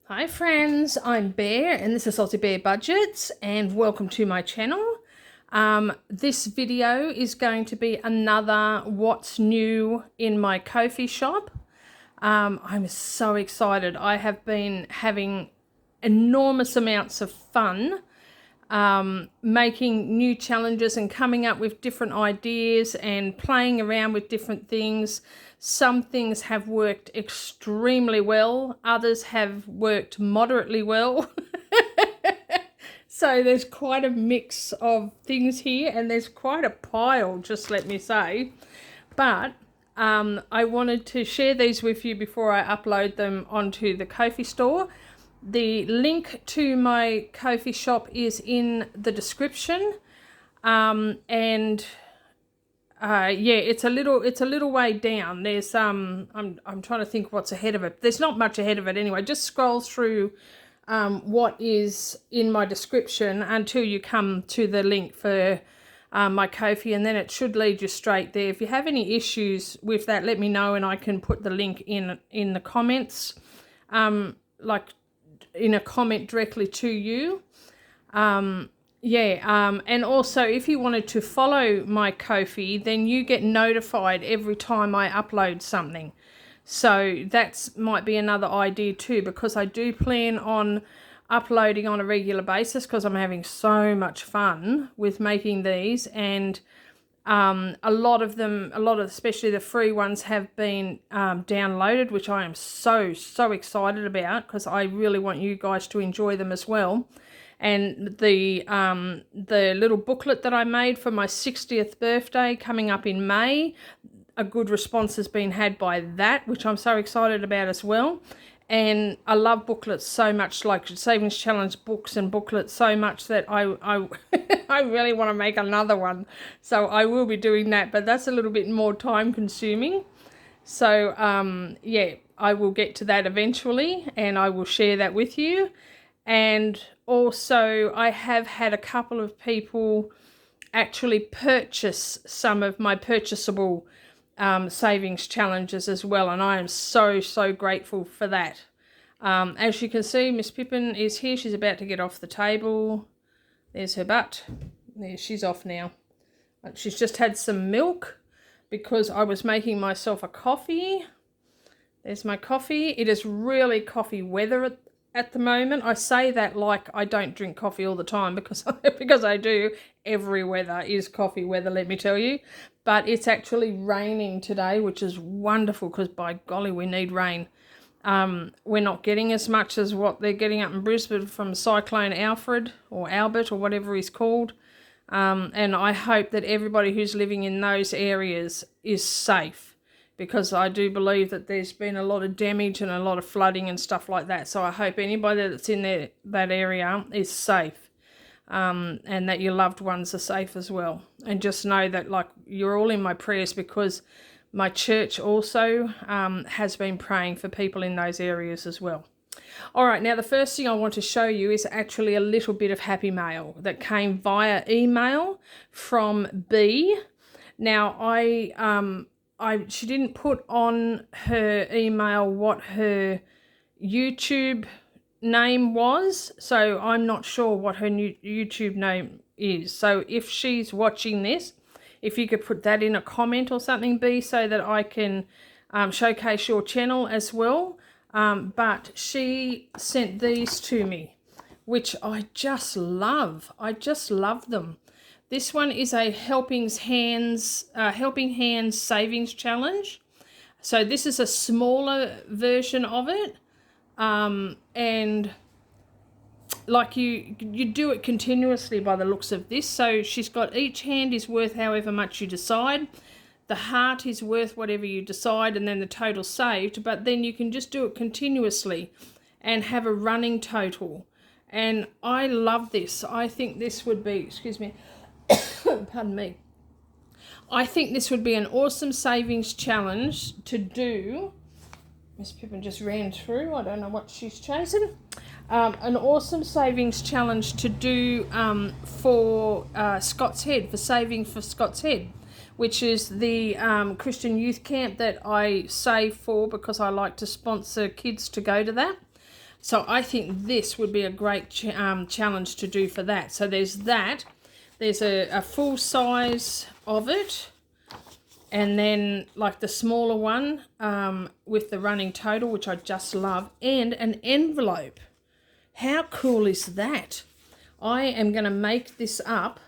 Hi friends, I'm Bear and this is Aussiebearbudgets and welcome to my channel. This video is going to be another what's new in my Ko-fi shop. I'm so excited. I have been having enormous amounts of fun making new challenges and coming up with different ideas and playing around with different things. Some things have worked extremely well, others have worked moderately well. So there's quite a mix of things here and there's quite a pile, just let me say. But I wanted to share these with you before I upload them onto the Ko-fi store. The link to my Ko-fi shop is in the description, yeah, it's a little way down. There's I'm trying to think what's ahead of it. There's not much ahead of it anyway. Just scroll through what is in my description until you come to the link for my Ko-fi, and then it should lead you straight there. If you have any issues with that, let me know and I can put the link in the comments, like in a comment directly to you. And also if you wanted to follow my Ko-fi, then you get notified every time I upload something. So that might be another idea too, because I do plan on uploading on a regular basis because I'm having so much fun with making these, and a lot of especially the free ones have been downloaded, which I am so excited about because I really want you guys to enjoy them as well. And the little booklet that I made for my 60th birthday coming up in May, a good response has been had by that, which I'm so excited about as well. And I love booklets so much, like Savings Challenge books and booklets so much that I I really want to make another one. So I will be doing that, but that's a little bit more time consuming. So yeah, I will get to that eventually and I will share that with you. And also I have had a couple of people actually purchase some of my purchasable savings challenges as well, and I am so grateful for that. As you can see, Miss Pippin is here. She's about to get off the table. There's her butt. There, she's off now. She's just had some milk because I was making myself a coffee. There's my coffee. It is really coffee weather at the moment. I say that like I don't drink coffee all the time, because I do. Every weather is coffee weather, let me tell you. But it's actually raining today, which is wonderful because by golly, we need rain. We're not getting as much as what they're getting up in Brisbane from Cyclone Alfred or Albert or whatever he's called. And I hope that everybody who's living in those areas is safe, because I do believe that there's been a lot of damage and a lot of flooding and stuff like that. So I hope anybody that's in that area is safe. And that your loved ones are safe as well. And just know that, like, you're all in my prayers, because my church also has been praying for people in those areas as well. All right, now the first thing I want to show you is actually a little bit of happy mail that came via email from B. Now she didn't put on her email what her YouTube name was, so I'm not sure what her new YouTube name is. So if she's watching this, if you could put that in a comment or something, B, so that I can showcase your channel as well. But she sent these to me, which I just love. I just love them. This one is a Helping Hands Savings Challenge. So this is a smaller version of it. And like you do it continuously by the looks of this. So she's got, each hand is worth however much you decide. The heart is worth whatever you decide, and then the total saved. But then you can just do it continuously and have a running total. And I love this. I think this would be, excuse me, pardon me. I think this would be an awesome savings challenge to do. Miss Pippin just ran through. I don't know what she's chasing. An awesome savings challenge to do for Scott's Head, for saving for Scott's Head, which is the Christian youth camp that I save for because I like to sponsor kids to go to that. So I think this would be a great challenge to do for that. So there's that. There's a full size of it. And then like the smaller one with the running total, which I just love. And an envelope. How cool is that? I am going to make this up.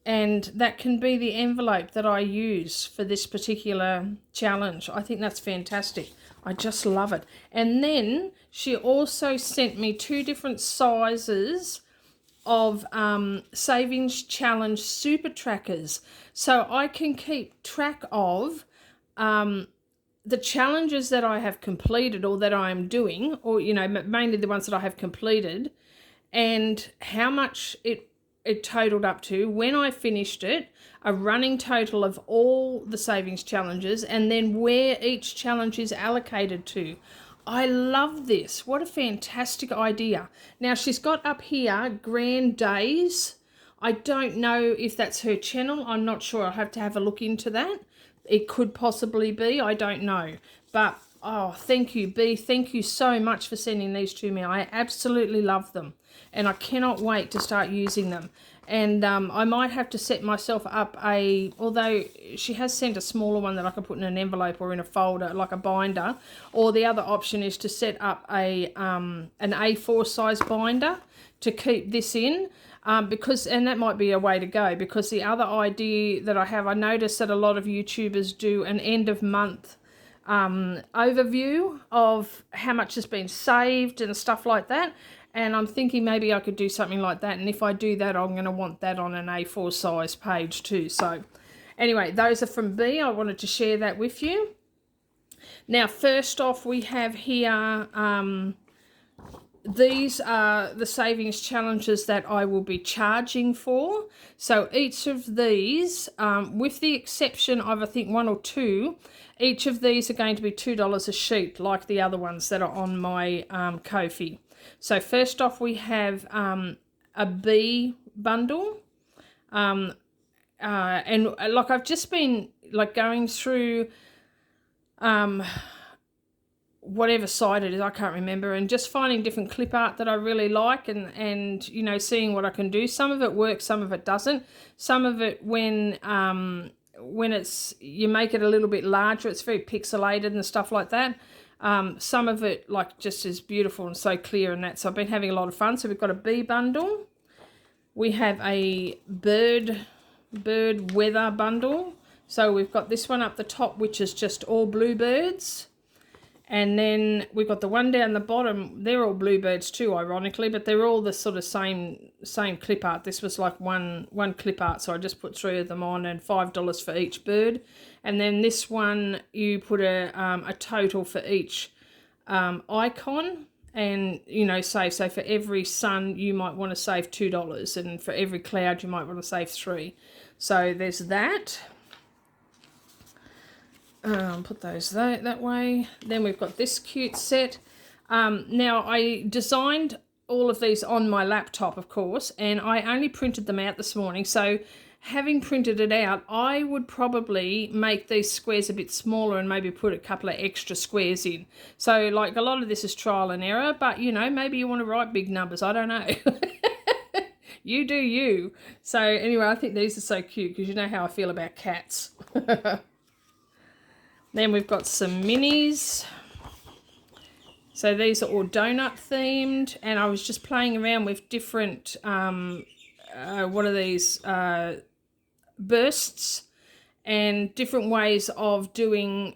And that can be the envelope that I use for this particular challenge. I think that's fantastic. I just love it. And then she also sent me 2 different sizes of savings challenge super trackers. So I can keep track of the challenges that I have completed or that I am doing, or, you know, mainly the ones that I have completed, and how much it totaled up to when I finished it, a running total of all the savings challenges, and then where each challenge is allocated to. I love this. What a fantastic idea. Now she's got up here Grand Days. I don't know if that's her channel. I'm not sure. I'll have to have a look into that. It could possibly be. I don't know. But, oh, thank you, B. Thank you so much for sending these to me. I absolutely love them. And I cannot wait to start using them. And I might have to set myself up although she has sent a smaller one that I can put in an envelope or in a folder, like a binder. Or the other option is to set up an A4 size binder to keep this in. And that might be a way to go, because the other idea that I have, I noticed that a lot of YouTubers do an end of month overview of how much has been saved and stuff like that. And I'm thinking maybe I could do something like that. And if I do that, I'm going to want that on an A4 size page too. So anyway, those are from B. I wanted to share that with you. Now, first off, we have here, these are the savings challenges that I will be charging for. So each of these, with the exception of I think 1 or 2, each of these are going to be $2 a sheet, like the other ones that are on my Ko-fi. So first off, we have a B bundle, and like I've just been like going through whatever site it is, I can't remember, and just finding different clip art that I really like, and you know, seeing what I can do. Some of it works, some of it doesn't. Some of it, when it's, you make it a little bit larger, it's very pixelated and stuff like that. Some of it like just is beautiful and so clear and that. So I've been having a lot of fun. So we've got a bee bundle. We have a bird weather bundle. So we've got this one up the top, which is just all bluebirds. And then we've got the one down the bottom. They're all bluebirds too, ironically, but they're all the sort of same clip art. This was like one clip art, so I just put 3 of them on, and $5 for each bird. And then this one, you put a total for each icon, and you know, save. So for every sun, you might want to save $2, and for every cloud, you might want to save 3. So there's that. Put those that way. Then we've got this cute set. Now I designed all of these on my laptop, of course, and I only printed them out this morning. So having printed it out, I would probably make these squares a bit smaller and maybe put a couple of extra squares in. So like a lot of this is trial and error, but you know, maybe you want to write big numbers. I don't know. You do you. So anyway, I think these are so cute because you know how I feel about cats. Then we've got some minis. So these are all donut themed, and I was just playing around with different, what are these, bursts, and different ways of doing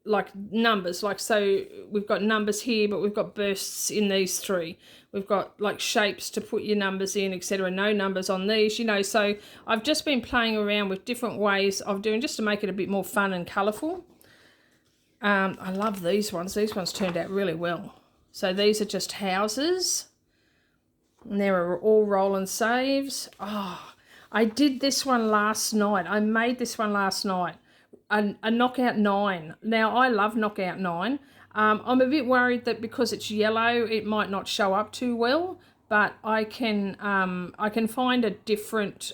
like numbers. Like, so we've got numbers here, but we've got bursts in these 3. We've got like shapes to put your numbers in, etc. No numbers on these, you know. So I've just been playing around with different ways of doing, just to make it a bit more fun and colourful. I love these ones. These ones turned out really well. So these are just houses, and they're all roll and saves. Oh, I did this one last night. I made this one last night. A knockout 9. Now, I love knockout 9. I'm a bit worried that because it's yellow, it might not show up too well. but I can find a different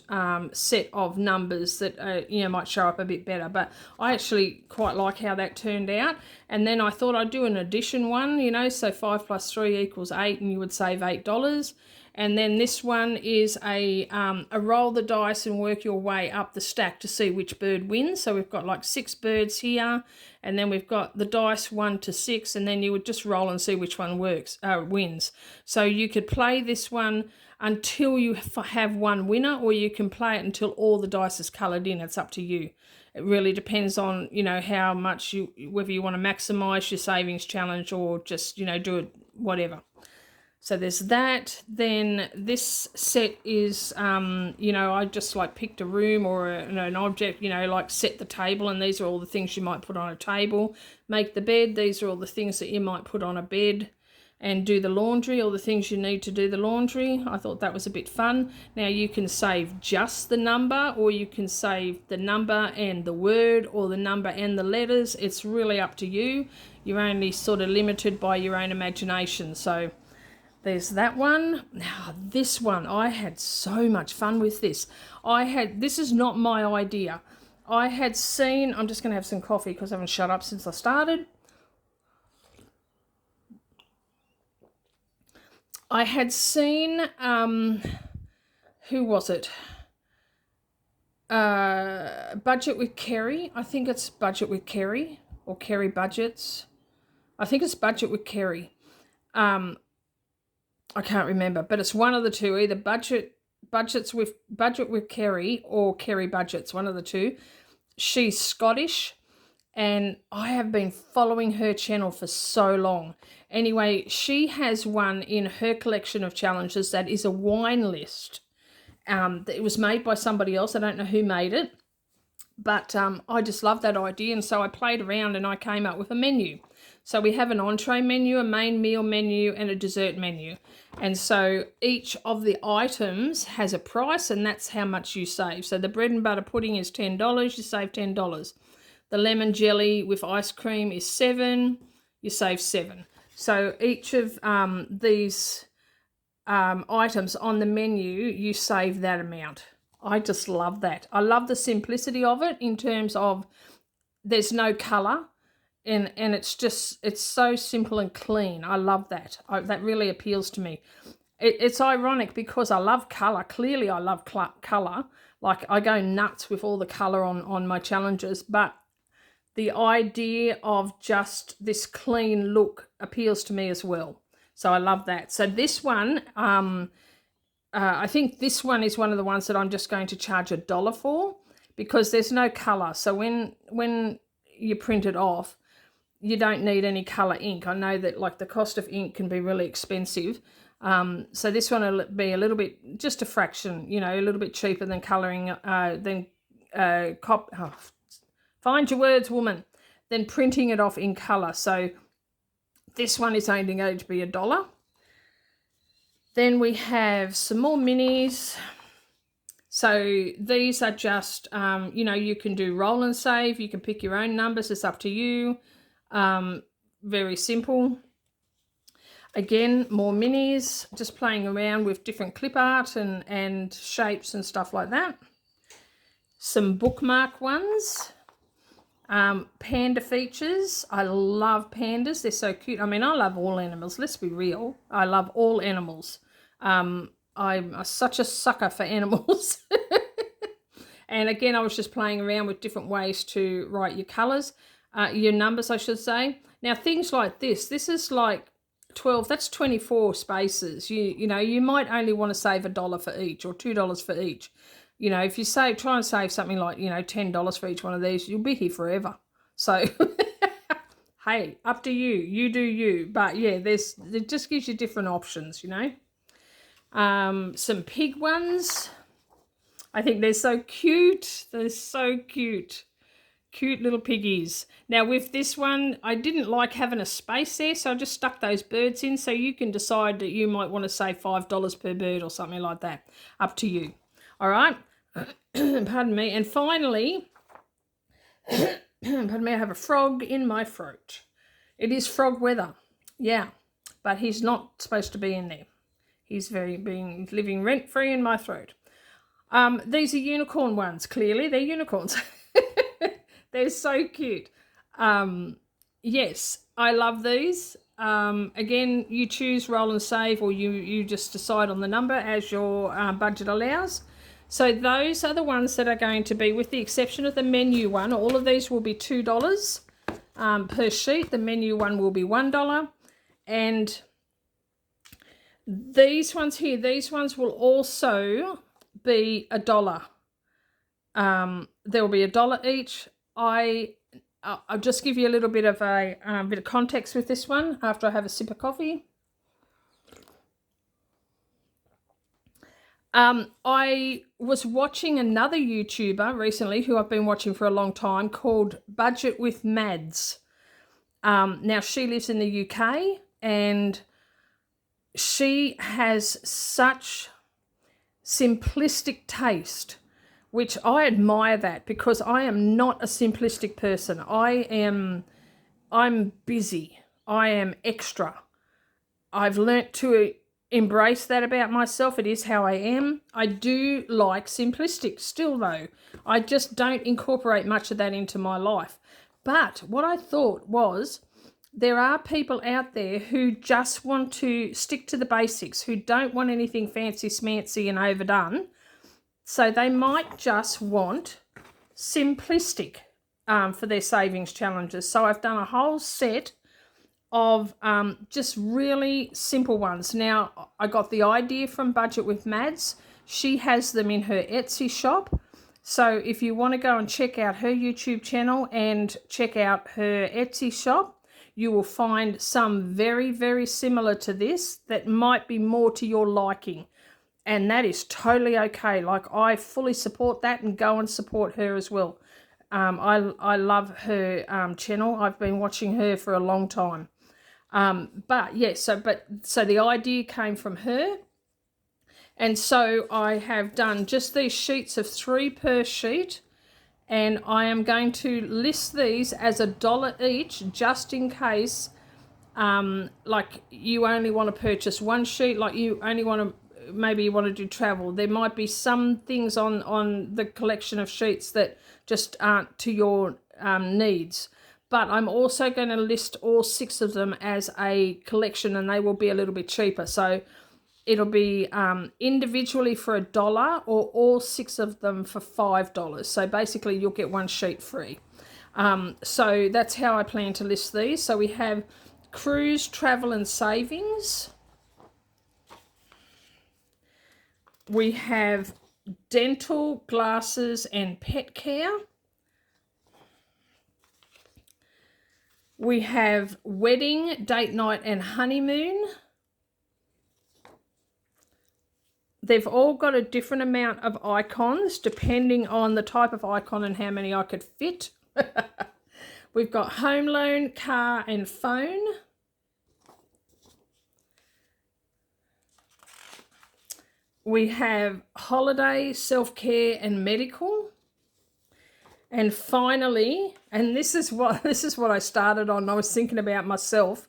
set of numbers that you know, might show up a bit better. But I actually quite like how that turned out. And then I thought I'd do an addition one, you know, so 5 + 3 = 8, and you would save $8. And then this one is a roll the dice and work your way up the stack to see which bird wins. So we've got like 6 birds here, and then we've got the dice 1 to 6, and then you would just roll and see which one wins. So you could play this one until you have one winner, or you can play it until all the dice is coloured in. It's up to you. It really depends on, you know, how much whether you want to maximise your savings challenge or just, you know, do it whatever. So there's that. Then this set is, you know, I just like picked a room or an object, you know, like set the table, and these are all the things you might put on a table. Make the bed, these are all the things that you might put on a bed. And do the laundry, all the things you need to do the laundry. I thought that was a bit fun. Now you can save just the number, or you can save the number and the word, or the number and the letters. It's really up to you. You're only sort of limited by your own imagination. So there's that one. Now this one, I had so much fun with this. This is not my idea. I had seen, I'm just going to have some coffee because I haven't shut up since I started. I had seen, who was it? Budget with Kerry. I think it's Budget with Kerry, or Kerry Budgets. I think it's Budget with Kerry. I can't remember, but it's one of the two, either Budget with Kerry or Kerry Budgets, one of the two. She's Scottish, and I have been following her channel for so long. Anyway, she has one in her collection of challenges that is a wine list. It was made by somebody else. I don't know who made it, but I just love that idea, and so I played around and I came up with a menu. So we have an entree menu, a main meal menu, and a dessert menu. And so each of the items has a price, and that's how much you save. So the bread and butter pudding is $10, you save $10. The lemon jelly with ice cream is $7, you save $7. So each of these items on the menu, you save that amount. I just love that. I love the simplicity of it in terms of there's no colour, and it's so simple and clean. I love that. That really appeals to me. It's ironic because I love colour. Clearly I love colour. Like I go nuts with all the colour on my challenges, but the idea of just this clean look appeals to me as well. So I love that. So this one, I think this one is one of the ones that I'm just going to charge $1 for, because there's no colour. So when you print it off, you don't need any colour ink. I know that like the cost of ink can be really expensive. So this one will be a little bit, just a fraction, you know, a little bit cheaper than colouring, find your words, woman, than printing it off in colour. So this one is only going to be $1. Then we have some more minis. So these are just, you know, you can do roll and save. You can pick your own numbers. It's up to you. Very simple. Again, more minis, just playing around with different clip art and shapes and stuff like that. Some bookmark ones. Panda features. I love pandas. They're so cute. I mean, I love all animals. Let's be real. I love all animals. I'm such a sucker for animals. And again, I was just playing around with different ways to write your colours, your numbers, I should say. Now, things like this is like 12, that's 24 spaces. You know, you might only want to save $1 for each or $2 for each. You know, if you try and save something like, you know, $10 for each one of these, you'll be here forever. So, hey, up to you. You do you. But yeah, it just gives you different options, you know. Some pig ones. I think they're so cute. They're so cute. Cute little piggies. Now with this one, I didn't like having a space there, so I just stuck those birds in. So you can decide that you might want to save $5 per bird or something like that. Up to you. All right. Pardon me. And finally, pardon me, I have a frog in my throat. It is frog weather. Yeah. But he's not supposed to be in there. He's living rent-free in my throat. These are unicorn ones. Clearly, they're unicorns. They're so cute. Yes, I love these. Again, you choose roll and save, or you just decide on the number as your budget allows. So those are the ones that are going to be, with the exception of the menu one, all of these will be $2 per sheet. The menu one will be $1. And these ones here, these ones will also be $1. There will be $1 each. I'll just give you a little bit of bit of context with this one after I have a sip of coffee. I was watching another YouTuber recently who I've been watching for a long time called Budget with Mads. Now she lives in the UK and she has such simplistic taste, which I admire that, because I am not a simplistic person. I'm busy. I am extra. I've learnt to embrace that about myself. It is how I am. I do like simplistic still though. I just don't incorporate much of that into my life. But what I thought was, there are people out there who just want to stick to the basics, who don't want anything fancy smancy and overdone. So they might just want simplistic for their savings challenges. So I've done a whole set of just really simple ones. Now, I got the idea from Budget with Mads. She has them in her Etsy shop. So if you want to go and check out her YouTube channel and check out her Etsy shop, you will find some very, very similar to this that might be more to your liking. And that is totally okay. Like, I fully support that, and go and support her as well. I love her channel. I've been watching her for a long time. But yeah, so the idea came from her. And so I have done just these sheets of 3 per sheet. And I am going to list these as $1 each, just in case, like, you only want to purchase 1 sheet, like you only want to, maybe you want to do travel. There might be some things on the collection of sheets that just aren't to your needs. But I'm also going to list all 6 of them as a collection, and they will be a little bit cheaper. So it'll be individually for $1, or all 6 of them for $5. So basically you'll get 1 sheet free. So that's how I plan to list these. So we have cruise, travel and savings. We have dental, glasses and pet care. We have wedding, date night and honeymoon. They've all got a different amount of icons depending on the type of icon and how many I could fit. We've got home loan, car and phone. We have holiday, self-care and medical. And finally, and this is what I started on, I was thinking about myself,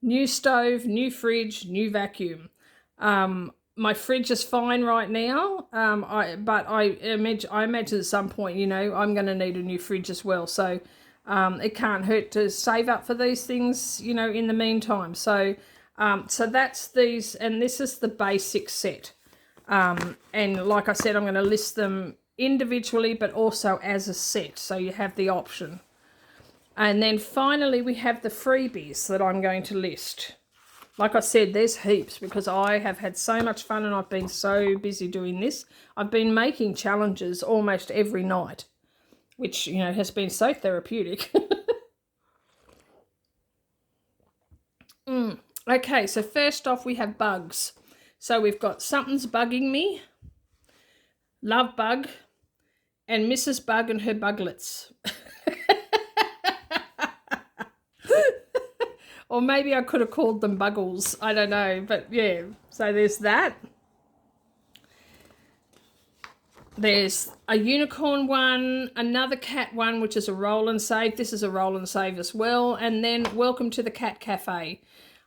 new stove, new fridge, new vacuum. My fridge is fine right now, but I imagine at some point, you know, I'm going to need a new fridge as well. So it can't hurt to save up for these things, you know, in the meantime. So so that's these, and this is the basic set. And like I said, I'm going to list them individually, but also as a set, so you have the option. And then finally, we have the freebies that I'm going to list. Like I said, there's heaps, because I have had so much fun and I've been so busy doing this. I've been making challenges almost every night, which, you know, has been so therapeutic. Okay, so first off, we have bugs. So we've got Something's Bugging Me, Love Bug, and Mrs. Bug and her buglets. Or maybe I could have called them Buggles. I don't know. But yeah, so there's that. There's a unicorn one, another cat one, which is a roll and save. This is a roll and save as well. And then Welcome to the Cat Cafe.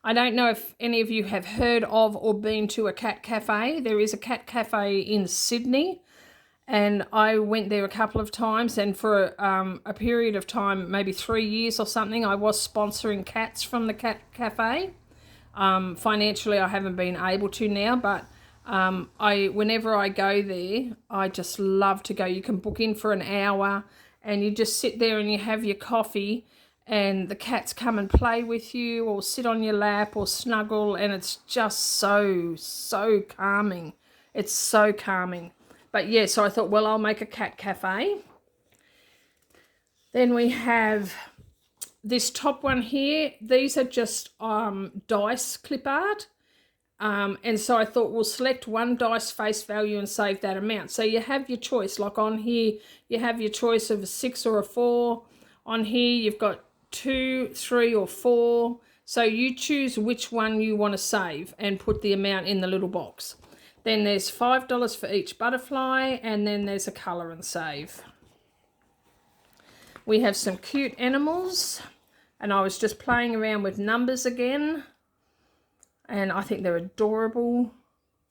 I don't know if any of you have heard of or been to a cat cafe. There is a cat cafe in Sydney, and I went there a couple of times, and for a period of time, maybe 3 years or something, I was sponsoring cats from the cat cafe. Financially, I haven't been able to now, but whenever I go there, I just love to go. You can book in for an hour, and you just sit there and you have your coffee, and the cats come and play with you or sit on your lap or snuggle, and it's just so calming. It's so calming. But yeah, so I thought, well, I'll make a cat cafe. Then we have this top one here. These are just dice clip art. And so I thought we'll select one dice face value and save that amount. So you have your choice. Like on here, you have your choice of a 6 or a 4. On here, you've got 2, 3, or 4. So you choose which one you want to save and put the amount in the little box. Then there's $5 for each butterfly, and then there's a colour and save. We have some cute animals, and I was just playing around with numbers again, and I think they're adorable,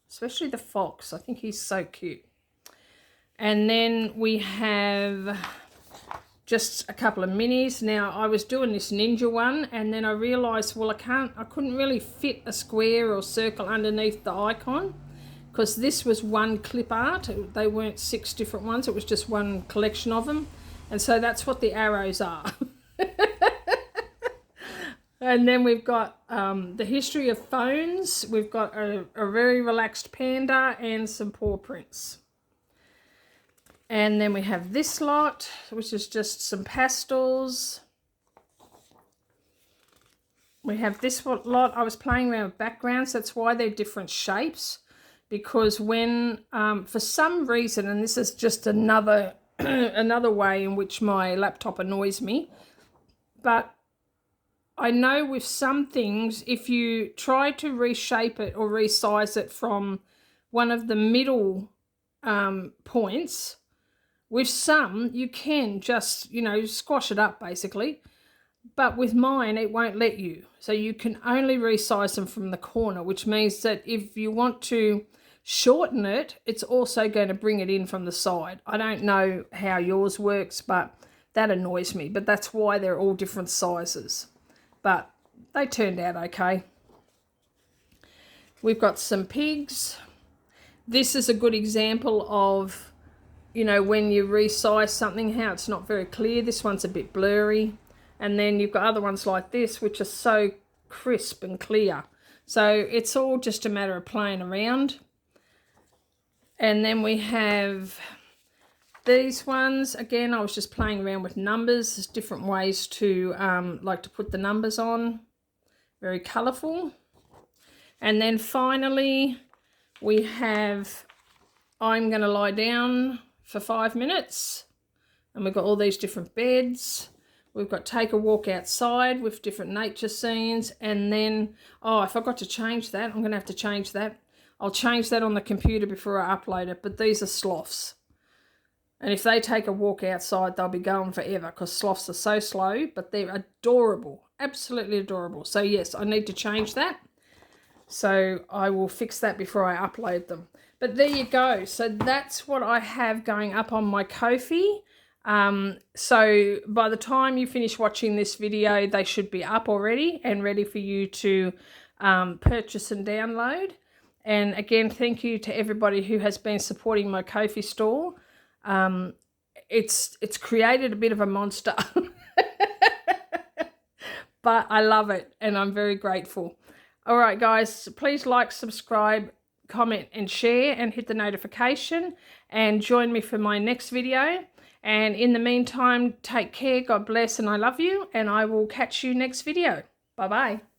especially the fox. I think he's so cute. And then we have just a couple of minis. Now, I was doing this ninja one, and then I realised, well, I couldn't really fit a square or circle underneath the icon, because this was one clip art. They weren't 6 different ones. It was just one collection of them. And so that's what the arrows are. And then we've got the history of phones. We've got a very relaxed panda and some paw prints. And then we have this lot, which is just some pastels. We have this lot. I was playing around with backgrounds. That's why they're different shapes. Because when, for some reason, and this is just another another way in which my laptop annoys me, but I know with some things, if you try to reshape it or resize it from one of the middle points, with some, you can just, squash it up, basically. But with mine, it won't let you. So you can only resize them from the corner, which means that if you want to shorten it, it's also going to bring it in from the side. I don't know how yours works, but that annoys me. But that's why they're all different sizes. But they turned out okay. We've got some pigs. This is a good example of, when you resize something, how it's not very clear. This one's a bit blurry. And then you've got other ones like this, which are so crisp and clear. So it's all just a matter of playing around. And then we have these ones. Again, I was just playing around with numbers. There's different ways to like to put the numbers on. Very colourful. And then finally, we have I'm going to lie down for 5 minutes. And we've got all these different beds. We've got take a walk outside with different nature scenes. And then, oh, I forgot to change that. I'm going to have to change that. I'll change that on the computer before I upload it. But these are sloths. And if they take a walk outside, they'll be going forever, because sloths are so slow, but they're adorable. Absolutely adorable. So yes, I need to change that. So I will fix that before I upload them. But there you go. So that's what I have going up on my Ko-fi. So by the time you finish watching this video, they should be up already and ready for you to purchase and download. And again, thank you to everybody who has been supporting my Ko-fi store. It's created a bit of a monster, but I love it and I'm very grateful. All right, guys, please like, subscribe, comment and share, and hit the notification, and join me for my next video. And in the meantime, take care, God bless, and I love you, and I will catch you next video. Bye-bye.